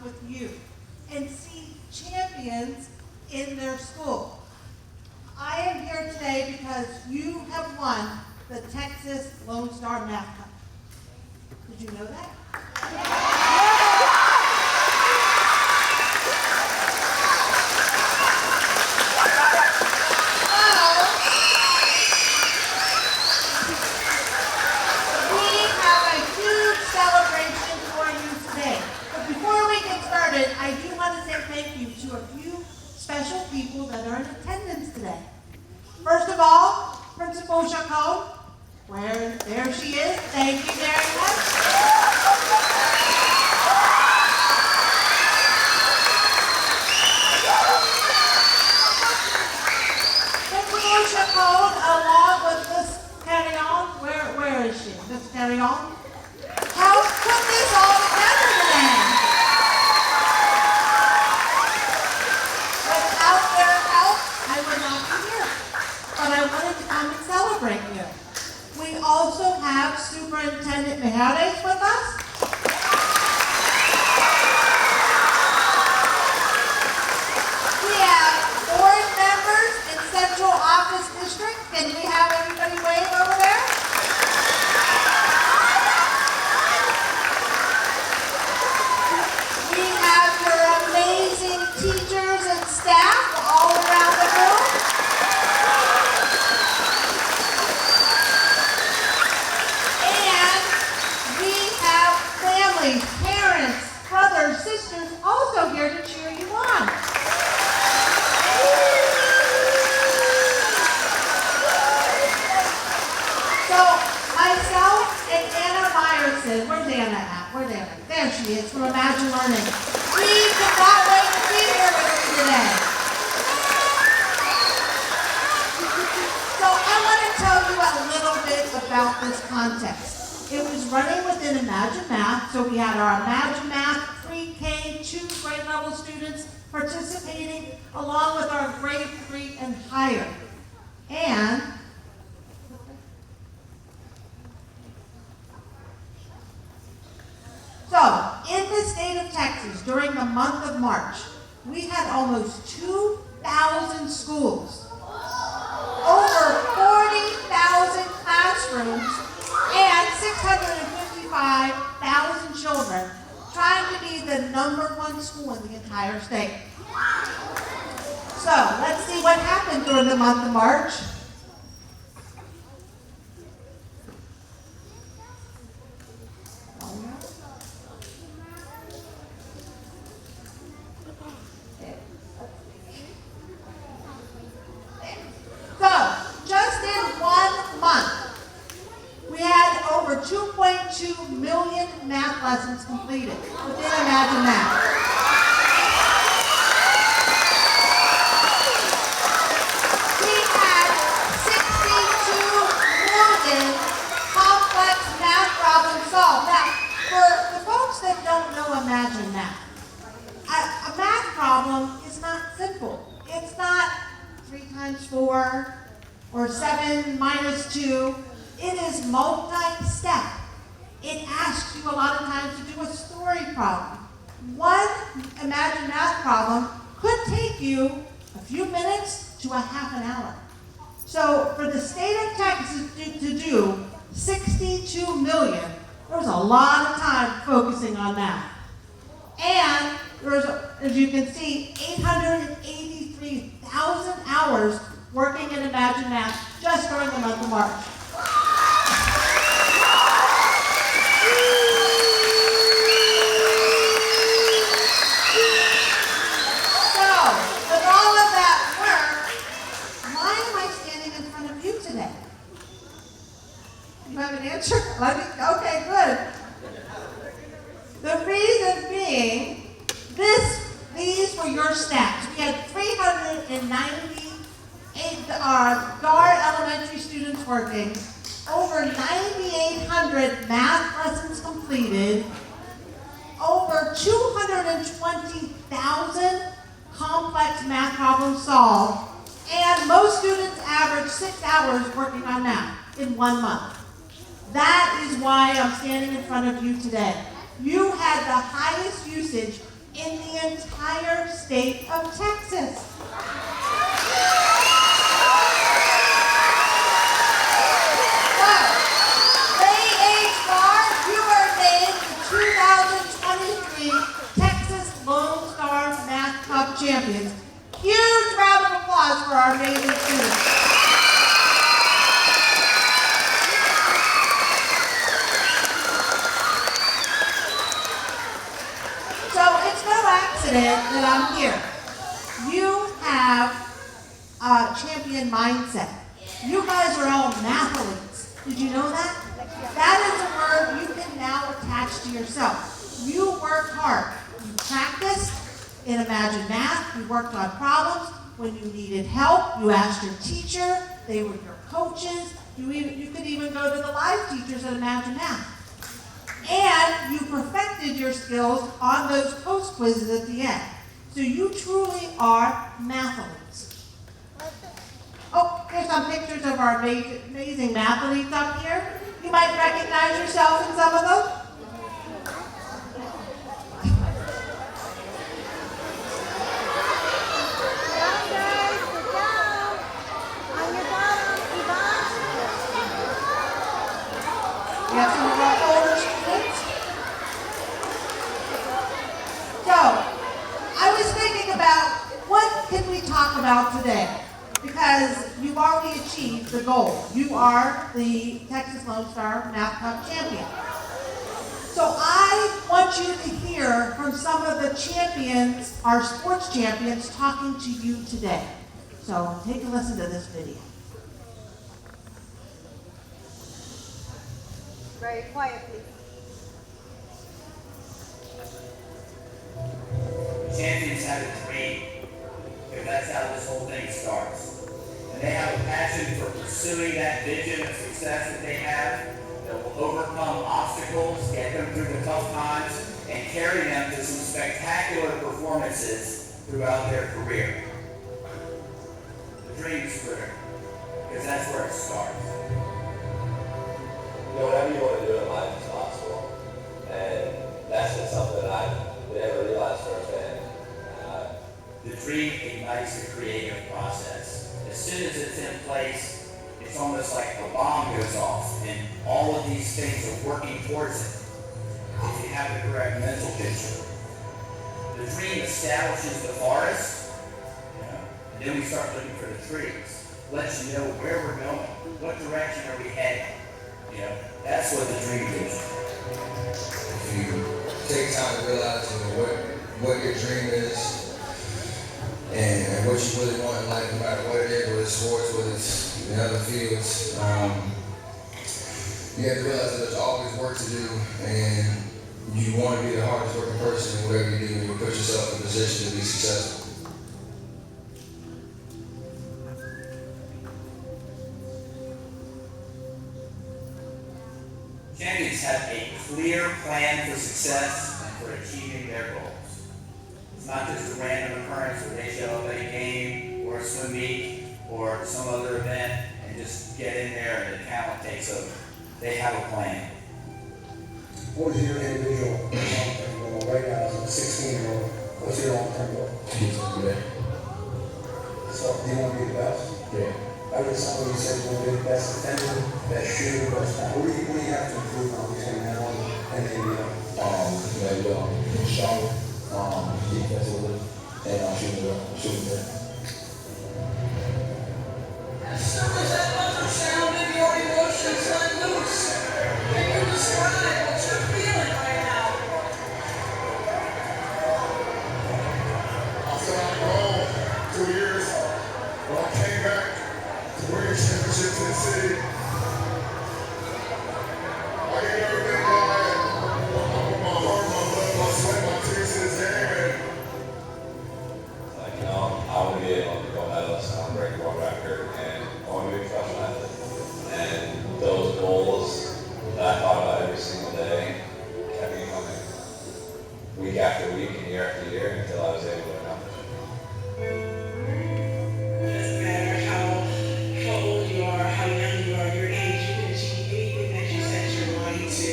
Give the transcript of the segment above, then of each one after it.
with you and see champions in their school. I am here today because you have won the Texas Lonestar Math Cup. Did you know that? I do want to say thank you to a few special people that are in attendance today. First of all, Principal Chacon, there she is. Thank you very much. Principal Chacon, along with Miss Carry-On, where is she? Miss Carry-On? How put this all together today? But I wanted to come and celebrate you. We also have Superintendent Mijares with us. We have board members in Central Office District. Can we have everybody wave over there? We have your amazing teachers and staff all around the room. Parents, brothers, sisters, also here to cheer you on. So, myself and Anna Myerson, where's Anna at? Where's Anna? There she is, from Imagine Learning. We cannot wait to be here with you today. So, I want to tell you a little bit about this contest. It was running within Imagine Math, so we had our Imagine Math pre-K 2 grade level students participating along with our grade 3 and higher. And so, in the state of Texas, during the month of March, we had almost 2,000 schools, over 40,000 classrooms, and 655,000 children trying to be the #1 school in the entire state. So, let's see what happened during the month of March. So, just in 1 month, we had over 2.2 million math lessons completed within Imagine Math. We had 62 million complex math problems solved. Now, for the folks that don't know Imagine Math, a math problem is not simple. It's not 3 times 4 or 7 minus 2. It is multi-step. It asks you a lot of times to do a story problem. One Imagine Math problem could take you a few minutes to a half an hour. So for the state of Texas to do 62 million, there was a lot of time focusing on math. And there's, as you can see, 883,000 hours working in Imagine Math just during the month of March. You have an answer? Okay, good. The reason being, these were your stats. We had 398 Darr elementary students working, over 9,800 math lessons completed, over 220,000 complex math problems solved, and most students average 6 hours working on math in 1 month. That is why I'm standing in front of you today. You had the highest usage in in the entire state of Texas. You were named the 2023 Texas Lonestar Math Cup champions. Huge round of applause for our amazing students. So it's no accident that I'm here. You have a champion mindset. You guys are all mathletes. Did you know that? That is a word you can now attach to yourself. You work hard. You practiced in Imagine Math. You worked on problems. When you needed help, you asked your teacher. They were your coaches. You could even go to the live teachers at Imagine Math. And you perfected your skills on those post quizzes at the end. So you truly are mathletes. Oh, here's some pictures of our amazing mathletes up here. You might recognize yourself in some of them. We have some of our older students. So, I was thinking about what can we talk about today? Because you've already achieved the goal. You are the Texas Lonestar Math Cup champion. So I want you to hear from some of the champions, our sports champions, talking to you today. So take a listen to this video. Very quiet, please. Champions have a dream, because that's how this whole thing starts. And they have a passion for pursuing that vision of success that they have, that will overcome obstacles, get them through the tough times, and carry them to some spectacular performances throughout their career. The dream is critical, because that's where it starts. You know, whatever you want to do in life is possible. And that's been something that I never realized firsthand. The dream ignites the creative process. As soon as it's in place, it's almost like a bomb goes off, and all of these things are working towards it. If you have the correct mental picture. The dream establishes the forest, and then we start looking for the trees. Lets you know where we're going, what direction are we heading. That's what the dream is. If you take time to realize what your dream is and what you really want in life, no matter what it is, whether it's sports, whether it's in other fields, you have to realize that there's always work to do, and you want to be the hardest working person in whatever you do, and you put yourself in a position to be successful. Champions have a clear plan for success and for achieving their goals. It's not just a random occurrence where they show up at a game or a swim meet or some other event and just get in there and the talent takes over. They have a plan. What is your individual long-term goal right now as a 16-year-old? What's your long-term goal? So, do you want to be the best? Yeah. I read something you said you want to be the best defender, best shooter, best guy. What do you have to improve on between now and the NBA? Stronger, defensively, and shooting better. As soon as that buzzer sounded, your emotions let loose. Can you describe what you're feeling right now? I said I'm grown 2 years. When I came back to bring a championship to the city, I gave everything I had. I put my heart, my blood, my sweat, my tears to this game. I want to be able to go medalist, I want to break a world record, and I want to be a professional athlete. And those goals that I thought about every single day kept me coming week after week and year after year until I was able to accomplish it. Doesn't matter how old you are, how young you are, your age, you can achieve anything that you set your mind to.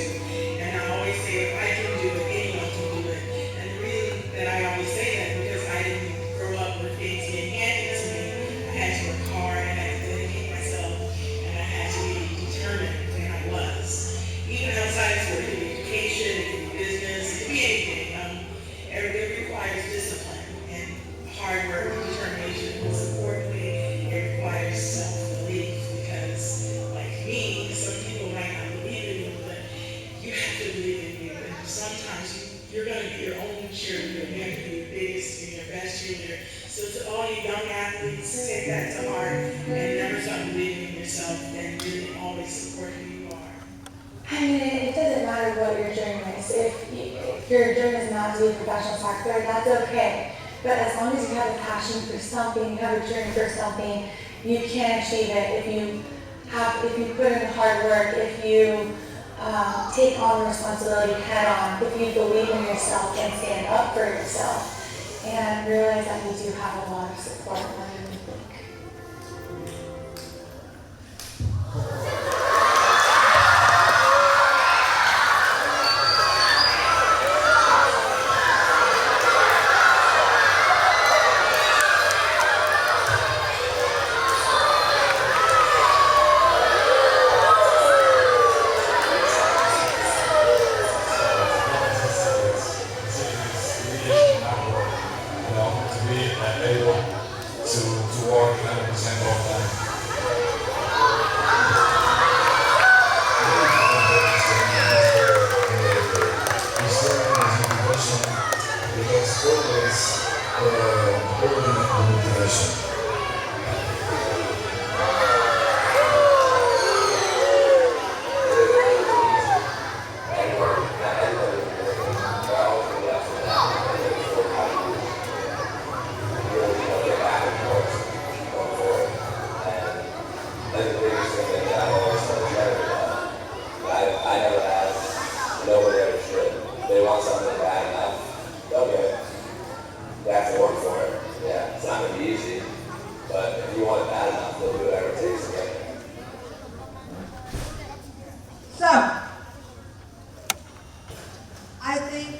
And I always say, if I can do it, anyone can do it. And the reason that I hard work and determination. Most importantly, it requires self-belief because, like me, some people might not believe in you, but you have to believe in you. And sometimes you're going to be your own cheerleader. You have to be your biggest and your best cheerleader. So to all you young athletes, take that to heart and never stop believing in yourself and really always support who you are. I mean, it doesn't matter what your dream is. If your dream is not to be a professional soccer player, that's okay. But as long as you have a passion for something, you have a dream for something, you can achieve it. If you put in the hard work, if you take on the responsibility head on, if you believe in yourself and stand up for yourself, and realize that we do have a lot of support more than we think.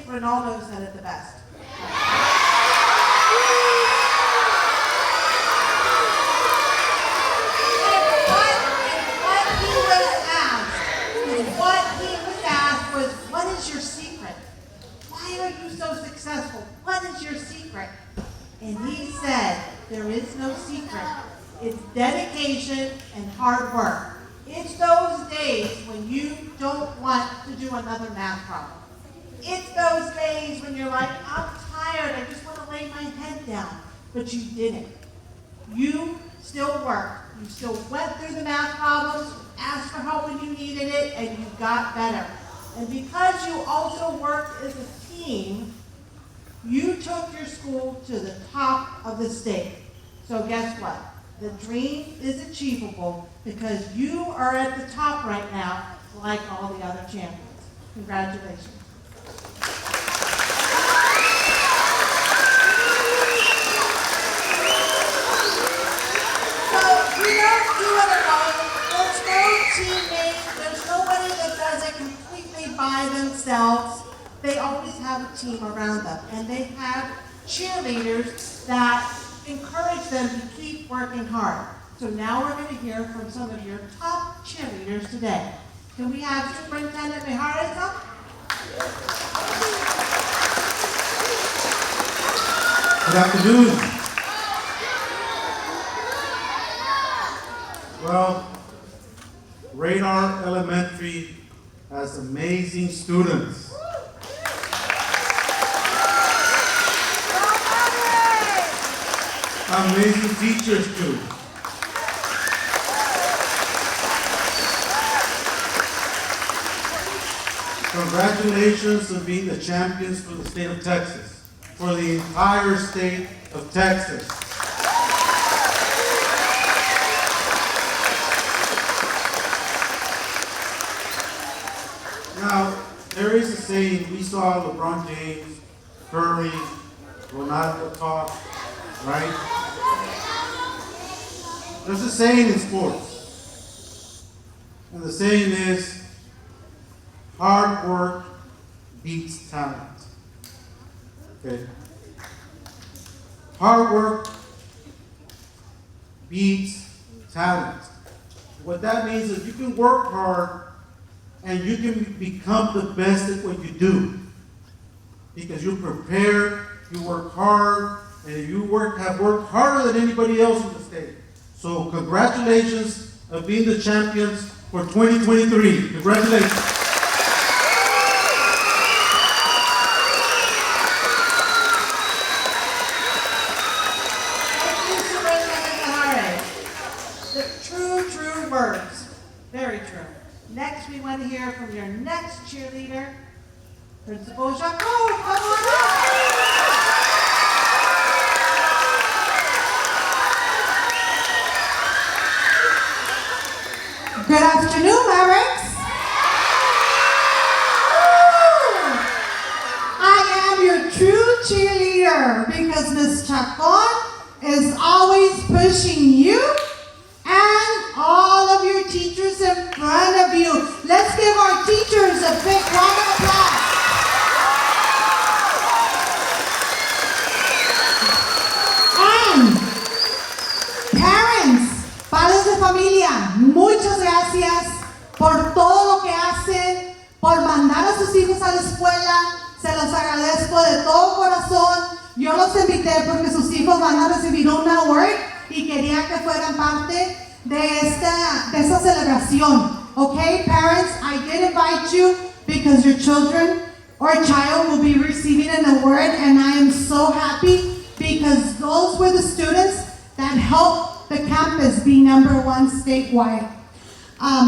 Ronaldo said it the best. What he was asked was, what is your secret? Why are you so successful? What is your secret? And he said, there is no secret. It's dedication and hard work. It's those days when you don't want to do another math problem. It's those days when you're like, I'm tired, I just want to lay my head down. But you didn't. You still worked. You still went through the math problems, asked for help when you needed it, and you got better. And because you also worked as a team, you took your school to the top of the state. So guess what? The dream is achievable because you are at the top right now, like all the other champions. Congratulations. Teammates, there's nobody that does it completely by themselves. They always have a team around them, and they have cheerleaders that encourage them to keep working hard. So now we're going to hear from some of your top cheerleaders today. Can we have Superintendent Mijares up? Good afternoon. Well, Radar Elementary has amazing students. Amazing teachers too. Congratulations on being the champions for the state of Texas, for the entire state of Texas. Now, there is a saying, we saw LeBron James, Curry, Ronaldo talk, right? There's a saying in sports, and the saying is, hard work beats talent. Okay? Hard work beats talent. What that means is you can work hard and you can become the best at what you do. Because you prepare, you work hard, and you have worked harder than anybody else in the state. So congratulations on being the champions for 2023. Congratulations. The true words. Very true. Next, we want to hear from your next cheerleader, Principal Jaco. Come on up. Good afternoon, Mavericks. I am your true cheerleader because Ms. Chacon is always pushing you and all of your teachers in front of you. Let's give our teachers a big round of applause. And parents, padres de familia, muchas gracias por todo lo que hacen, por mandar a sus hijos a la escuela. Se los agradezco de todo corazón. Yo los invité porque sus hijos van a recibir un award y quería que fueran parte de esa celebración. Okay, parents, I did invite you because your children or child will be receiving an award, and I am so happy because those were the students that helped the campus be #1 statewide.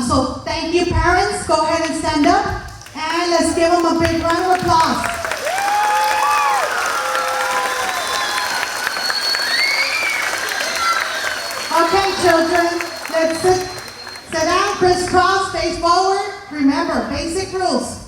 So thank you, parents. Go ahead and stand up and let's give them a big round of applause. Okay, children, let's sit down, crisscross, face forward. Remember, basic rules.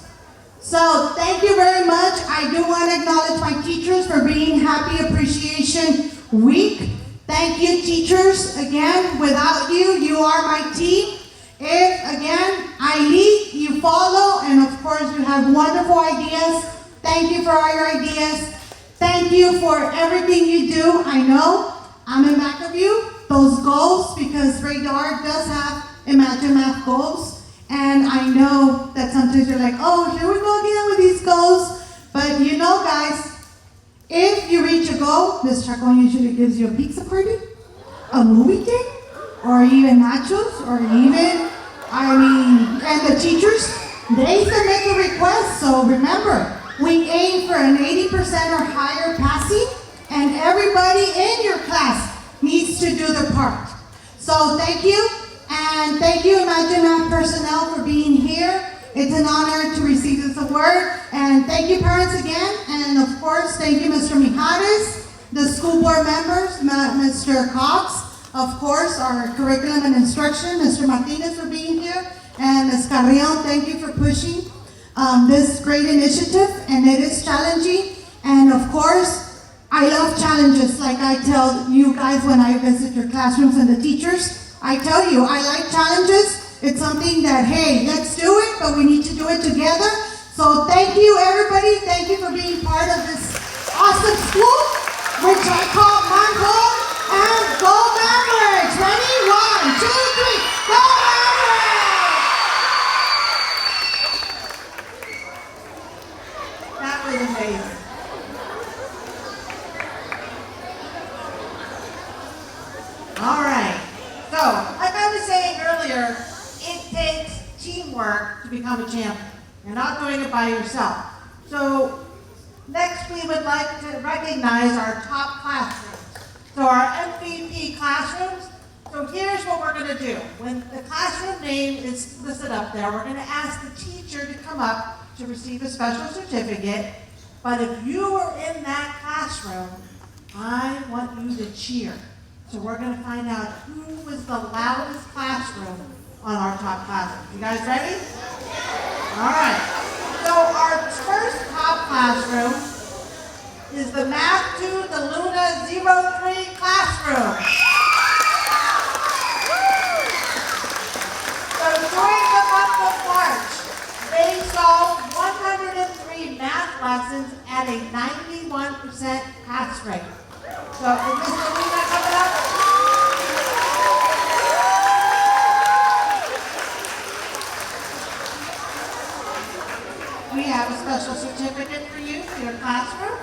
So thank you very much. I do want to acknowledge my teachers for being Happy Appreciation Week. Thank you, teachers. Again, without you, you are my team. If, again, I lead, you follow, and of course, you have wonderful ideas. Thank you for all your ideas. Thank you for everything you do. I know I'm in back of you. Those goals, because Ray Darr does have Imagine Math goals. And I know that sometimes you're like, oh, here we go again with these goals. But you know, guys, if you reach a goal, Ms. Chacon usually gives you a pizza party, a movie date, or even nachos, or even, and the teachers, they submit the request. So remember, we aim for an 80% or higher passing, and everybody in your class needs to do their part. So thank you, and thank you Imagine Math personnel for being here. It's an honor to receive this award, and thank you parents again, and of course thank you Mr. Mijares, the school board members, Mr. Cox, of course our curriculum and instruction, Mr. Martinez for being here, and Ms. Carrion, thank you for pushing this great initiative, and it is challenging, and of course I love challenges, like I tell you guys when I visit your classrooms and the teachers. I tell you, I like challenges. It's something that, hey, let's do it, but we need to do it together. So thank you, everybody. Thank you for being part of this awesome school, which I call my home. And go Mavericks! Ready? 1, 2, 3, go Mavericks! That was amazing. All right. So, like I was saying earlier, it takes teamwork to become a champion. You're not doing it by yourself. So, next we would like to recognize our top classrooms. So our MVP classrooms. So here's what we're going to do. When the classroom name is listed up there, we're going to ask the teacher to come up to receive a special certificate. But if you were in that classroom, I want you to cheer. So we're going to find out who was the loudest classroom on our top classroom. You guys ready? All right. So our first top classroom is the Math 2, the Luna 03 classroom. So during the month of March, they solved 103 math lessons at a 91% pass rate. So is Ms. Luna coming up? We have a special certificate for you for your classroom.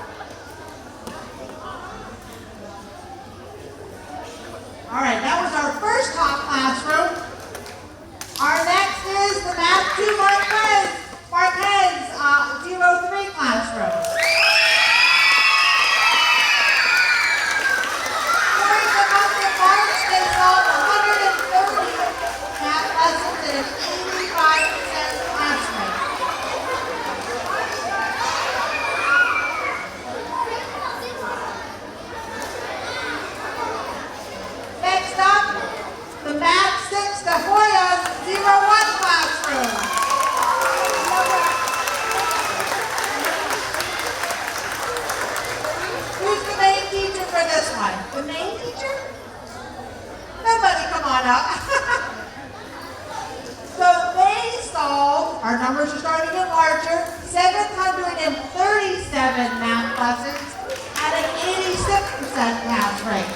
on up. So they solved, our numbers are starting to get larger, 737 math lessons at an 86% pass rate.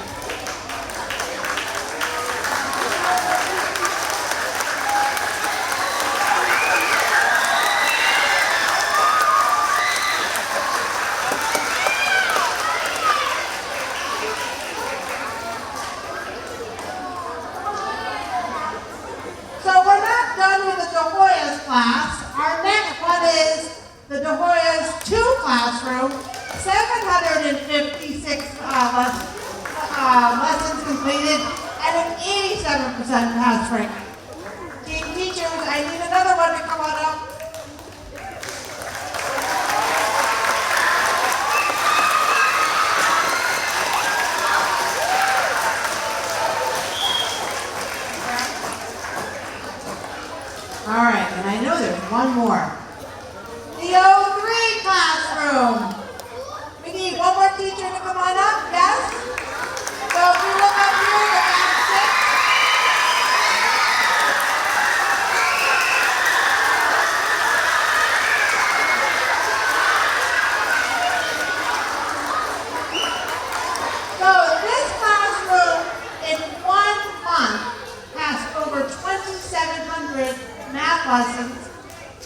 So we're not done with the De Hoyos class. Our next one is the De Hoyos 2 classroom, 756 lessons completed at an 87% pass rate. Team teachers, I need another one to come on up. All right, and I know there's one more. The 03 classroom. We need one more teacher to come on up, yes? So if you look up here, the back six. So this classroom in 1 month has over 2,700 math lessons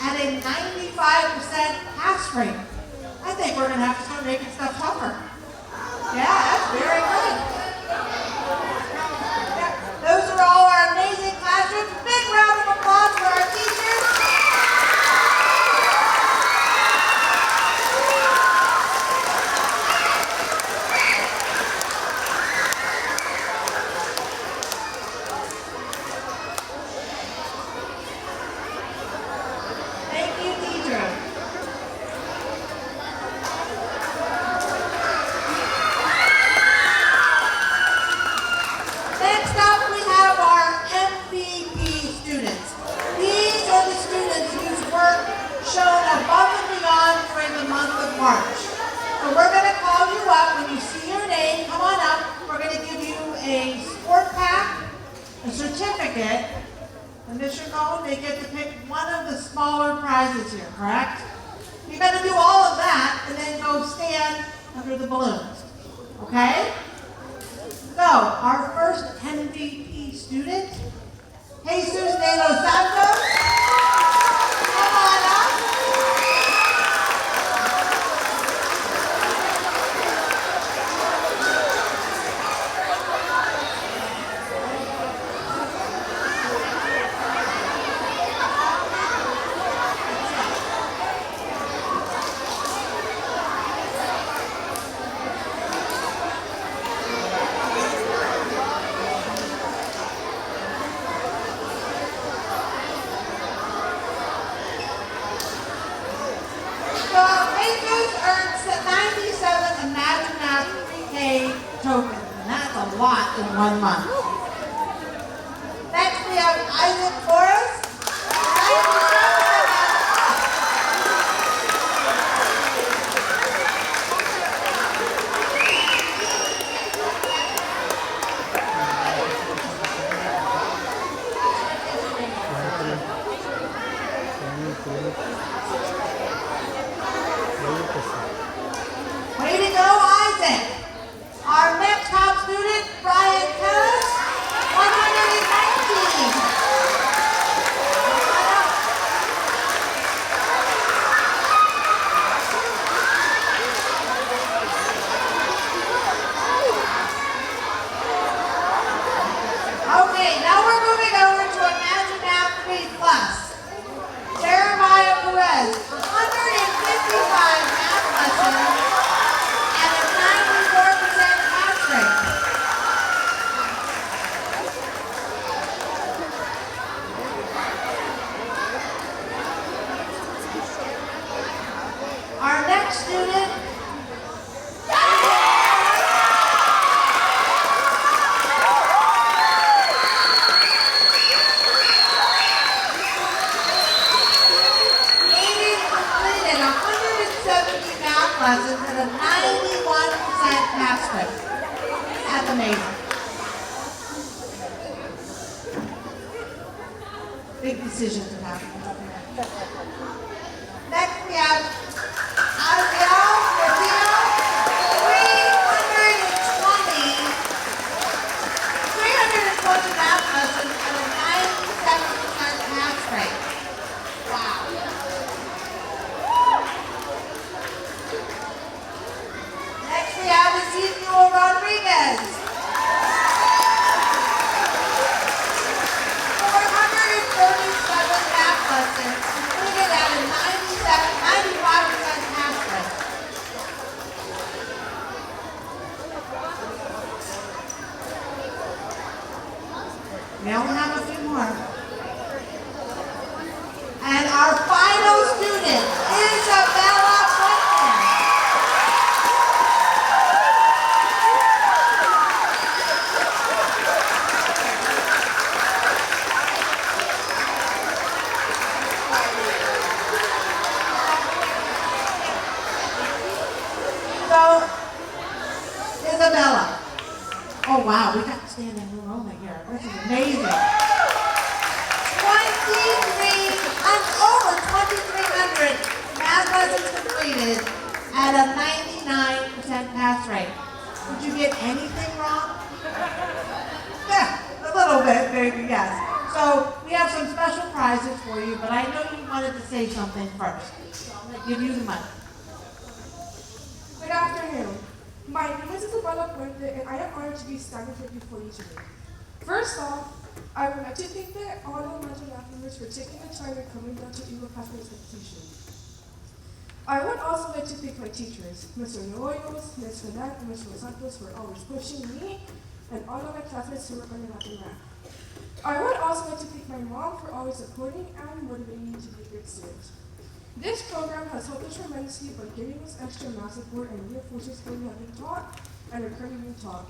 at a 95% pass rate. I think we're going to have to start making stuff tougher. Yeah, that's very good. Yeah, those are all our amazing classrooms. Big round of applause for our teachers. Thank you, teachers. Next up, we have our MVP students. These are the students whose work shone above and beyond during the month of March. So we're going to call you up. When you see your name, come on up. We're going to give you a sport pack, a certificate, and Mr. Cohen, they get to pick one of the smaller prizes here, correct? You're going to do all of that and then go stand under the balloons, okay? So, our first MVP student, Jesus de los Santos. Come on up. So, Jesus earned 97 Imagine Math 3K tokens, and that's a lot in 1 month. Next, we have Isaac Forrest. Way to go, Isaac. Our next top student, Brian Kellis, 119. decision to happen. Next we have Adriel Revilla, 320 math lessons at a 97% pass rate. Wow. Next we have Ezekiel Rodriguez. 437 math lessons, completed at a 95% pass rate. We only have a few more. And our final student, Isabella Whitman. So, Isabella. Oh wow, we got to stand in room only here. This is amazing. 2,300 math lessons completed at a 99% pass rate. Did you get anything wrong? Yeah, a little bit, maybe, yes. So we have some special prizes for you, but I know you wanted to say something first. So I'm going to give you the mic. Good afternoon. My name is Isabella Puente, and I am honored to be standing here before you today. First off, I would like to thank the Honorable Mental Math members for taking the time and coming down to Eagle Pass my expectation. I would also like to thank my teachers, Mr. Noyos, Ms. Fernand, and Mr. Los Santos for always pushing me, and all of my classmates who were learning math and math. I would also like to thank my mom for always supporting and motivating me to be a good student. This program has helped us tremendously by giving us extra math support and reinforcing what we have been taught and are currently being taught.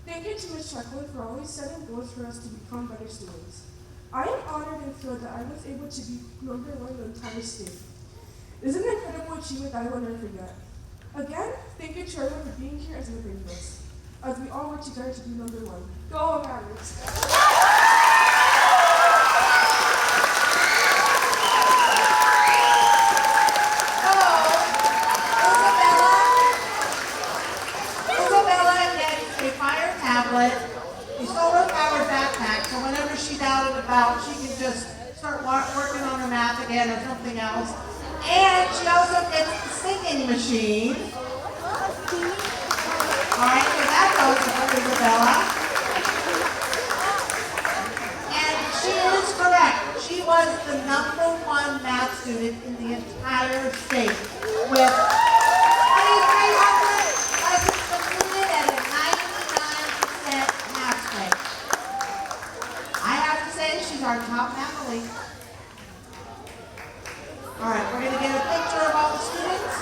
Thank you to Ms. Chacon for always setting goals for us to become better students. I am honored and thrilled that I was able to be number one in the entire state. This is an incredible achievement that I will never forget. Again, thank you to everyone for being here and celebrating us, as we all work together to be number one. Go Mavericks! A solar-powered backpack, so whenever she's out and about, she can just start working on her math again or something else. And she also gets the singing machine. All right, so that goes for Isabella. And she is correct. She was the #1 math student in the entire state with 2,300 lessons completed at a 99% pass rate. I have to say, she's our top athlete. All right, we're going to get a picture of all the students.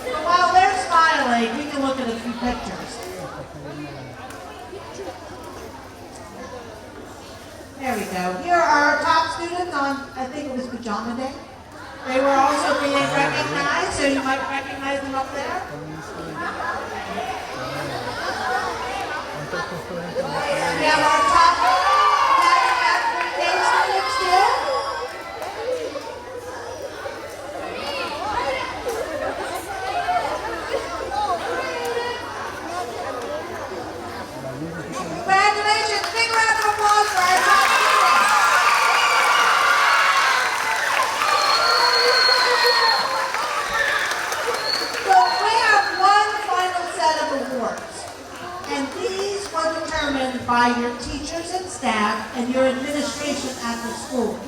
So while they're smiling, we can look at a few pictures. There we go. Here are our top students on, I think it was pajama day. They were also being recognized, so you might recognize them up there. We have our top students still. Congratulations! Big round of applause for our top students. So we have one final set of awards, and these were determined by your teachers and staff and your administration at the school.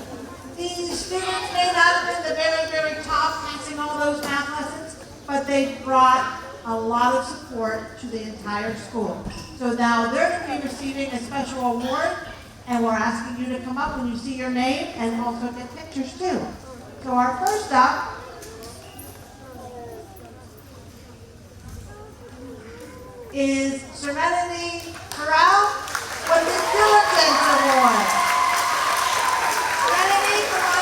These students may not have been the very, very top passing all those math lessons, but they brought a lot of support to the entire school. So now they're going to be receiving a special award, and we're asking you to come up when you see your name and also get pictures too. So our first up is Serenity Corral with the Diligence Award. Serenity, come on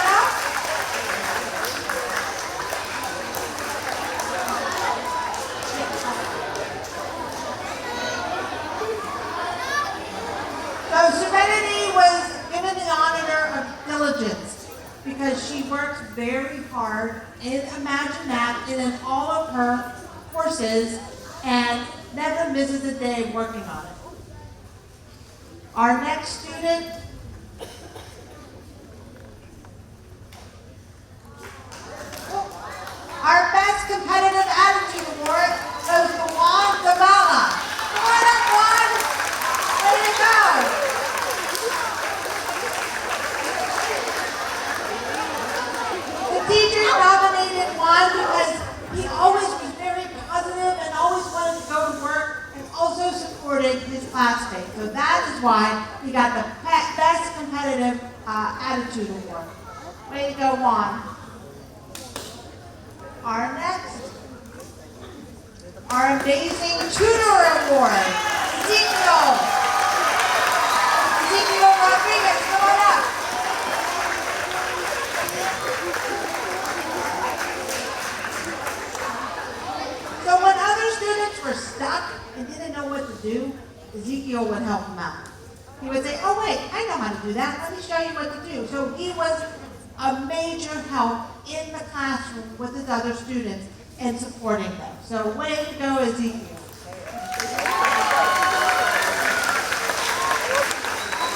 because she works very hard in Imagine That and in all of her courses and never misses a day working on it. Our next student our Best Competitive Attitude Award goes to Juan Zavala. Come on up, Juan. Way to go. The teachers nominated Juan because he always was very positive and always wanted to go to work and also supported his classmates. So that is why he got the Best Competitive Attitude Award. Way to go, Juan. Our next, our Amazing Tutor Award, Ezekiel. Ezekiel Rodriguez, come on up. So when other students were stuck and didn't know what to do, Ezekiel would help them out. He would say, oh wait, I know how to do that. Let me show you what to do. So he was a major help in the classroom with his other students and supporting them. So way to go, Ezekiel.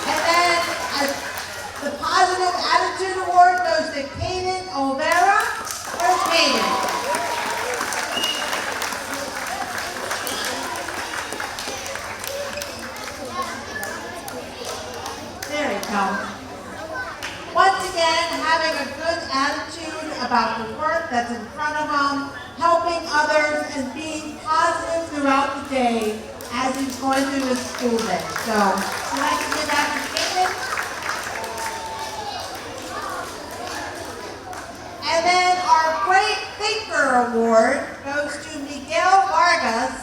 And then the Positive Attitude Award goes to Kaden Olvera. Where's Kaden? There he comes. Once again, having a good attitude about the work that's in front of him, helping others, and being positive throughout the day as he's going through his school day. So, I'd like to give that to Kaden. And then our Great Thinker Award goes to Miguel Vargas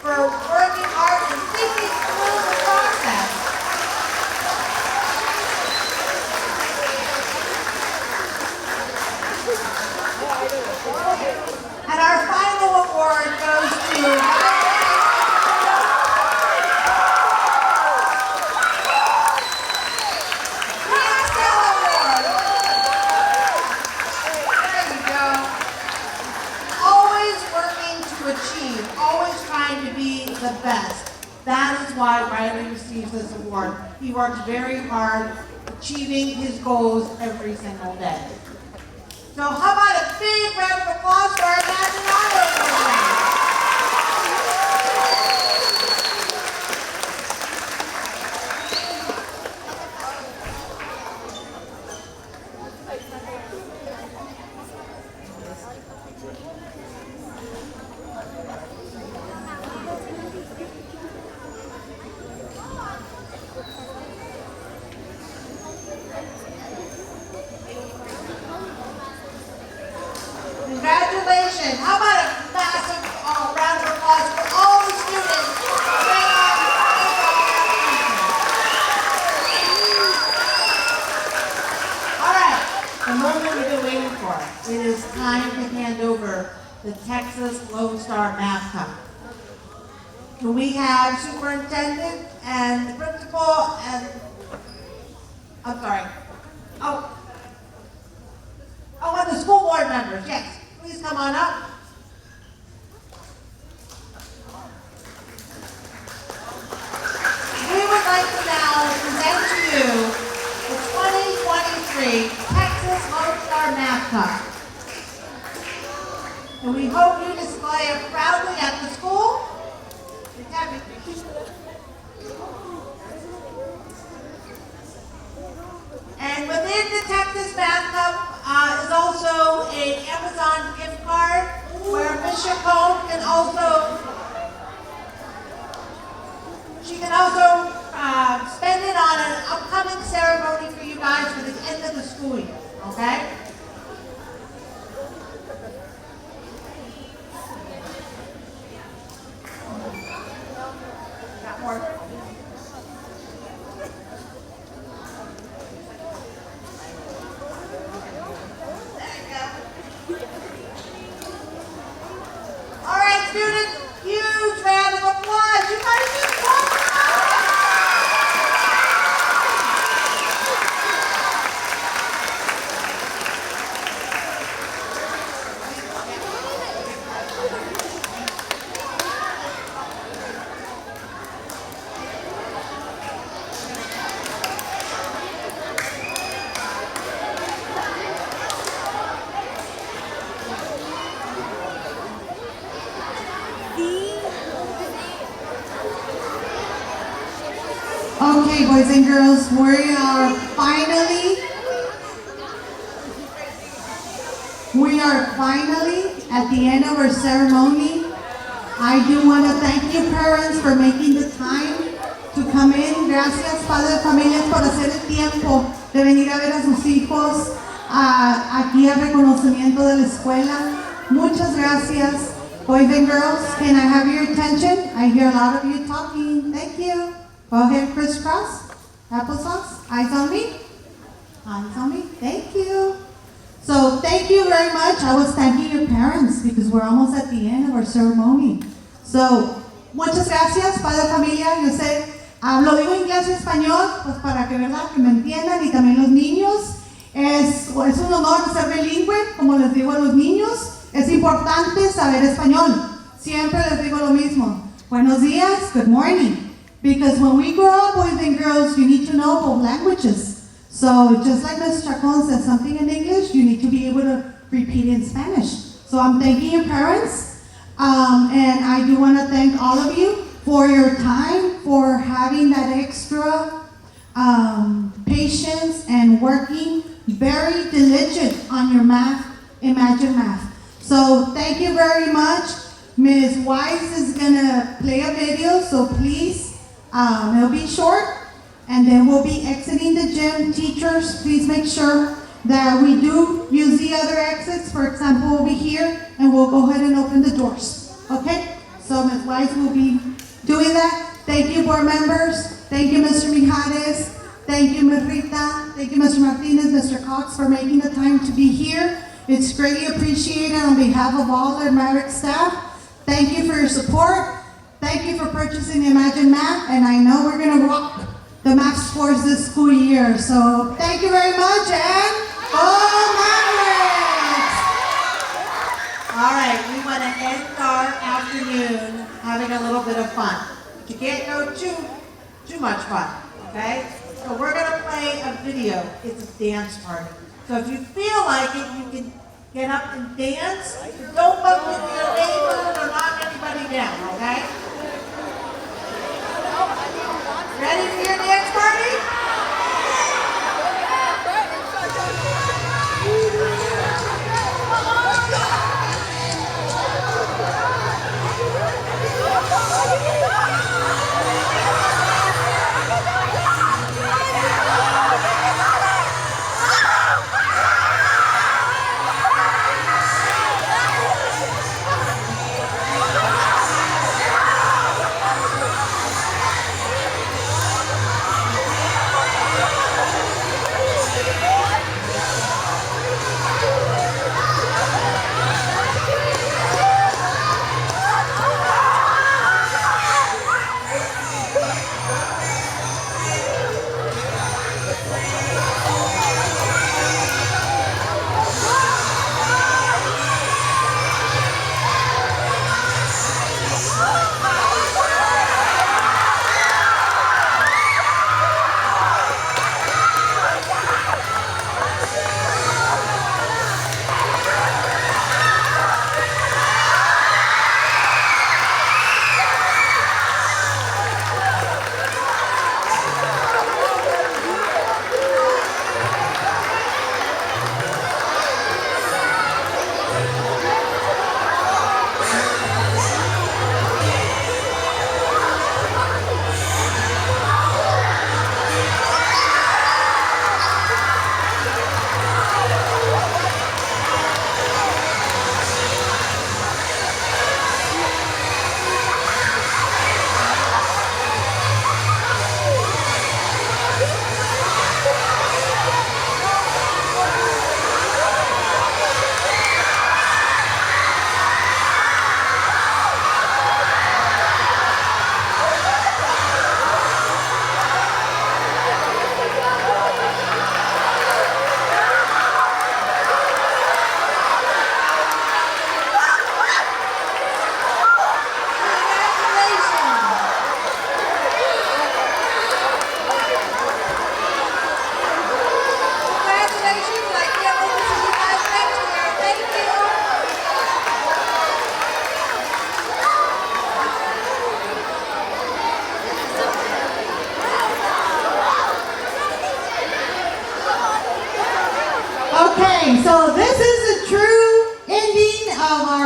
for working hard and thinking through the process. And our final award goes to PSL Award. There you go. Always working to achieve, always trying to be the best. That is why Riley receives this award. He works very hard, achieving his goals every single day. So how about a big round of applause for our Imagine Auto program? Congratulations. How about a massive round of applause for all the students doing our All right, the moment we've been waiting for. It is time to hand over the Texas Lonestar Math Cup. Can we have superintendent and the principal and, I'm sorry, and the school board members, yes. Please come on up. We would like to now present to you the 2023 Texas Lonestar Math Cup. And we hope you display it proudly at the school. And within the Texas Math Cup is also an Amazon gift card where Ms. Chacon can also spend it on an upcoming ceremony for you guys for the end of the school year, okay? Got more. All right, students, huge round of applause. You guys do Okay, boys and girls, we are finally at the end of our ceremony. I do want to thank you, parents, for making the time to come in. Gracias, padres de familias, por hacer el tiempo de venir a ver a sus hijos aquí al reconocimiento de la escuela. Muchas gracias. Boys and girls, can I have your attention? I hear a lot of you talking. Thank you. Go ahead, crisscross. Applesauce. Eyes on me. Eyes on me. Thank you. So thank you very much. I was thanking your parents because we're almost at the end of our ceremony. So, muchas gracias, padre de familia. Yo sé, lo digo inglés y español, pues para que, ¿verdad? Que me entiendan, y también los niños. Es un honor ser bilingüe, como les digo a los niños. Es importante saber español. Siempre les digo lo mismo. Buenos días, good morning. Because when we grow up, boys and girls, you need to know both languages. So just like Ms. Chacon says something in English, you need to be able to repeat in Spanish. So I'm thanking your parents. And I do want to thank all of you for your time, for having that extra patience and working very diligent on your math, Imagine Math. So thank you very much. Ms. Weiss is going to play a video, so please, it'll be short, and then we'll be exiting the gym. Teachers, please make sure that we do use the other exits. For example, over here, and we'll go ahead and open the doors. Okay? So Ms. Weiss will be doing that. Thank you, board members. Thank you, Mr. Mijares. Thank you, Ms. Rita. Thank you, Mr. Martinez, Mr. Cox, for making the time to be here. It's greatly appreciated on behalf of all our Maverick staff. Thank you for your support. Thank you for purchasing the Imagine Math, and I know we're going to rock the math scores this school year. So thank you very much, and go Mavericks! All right, we want to end our afternoon having a little bit of fun. You can't go too much fun, okay? So we're going to play a video. It's a dance party. So if you feel like it, you can get up and dance. But don't bump into your neighbors or knock anybody down, okay? Ready for your dance party?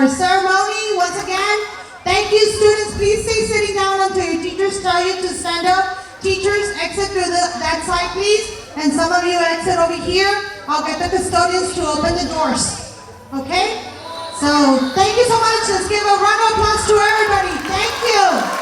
our ceremony. Once again, thank you, students. Please stay sitting down until your teachers tell you to stand up. Teachers, exit through that side, please. And some of you exit over here. I'll get the custodians to open the doors. Okay? So, thank you so much. Let's give a round of applause to everybody. Thank you.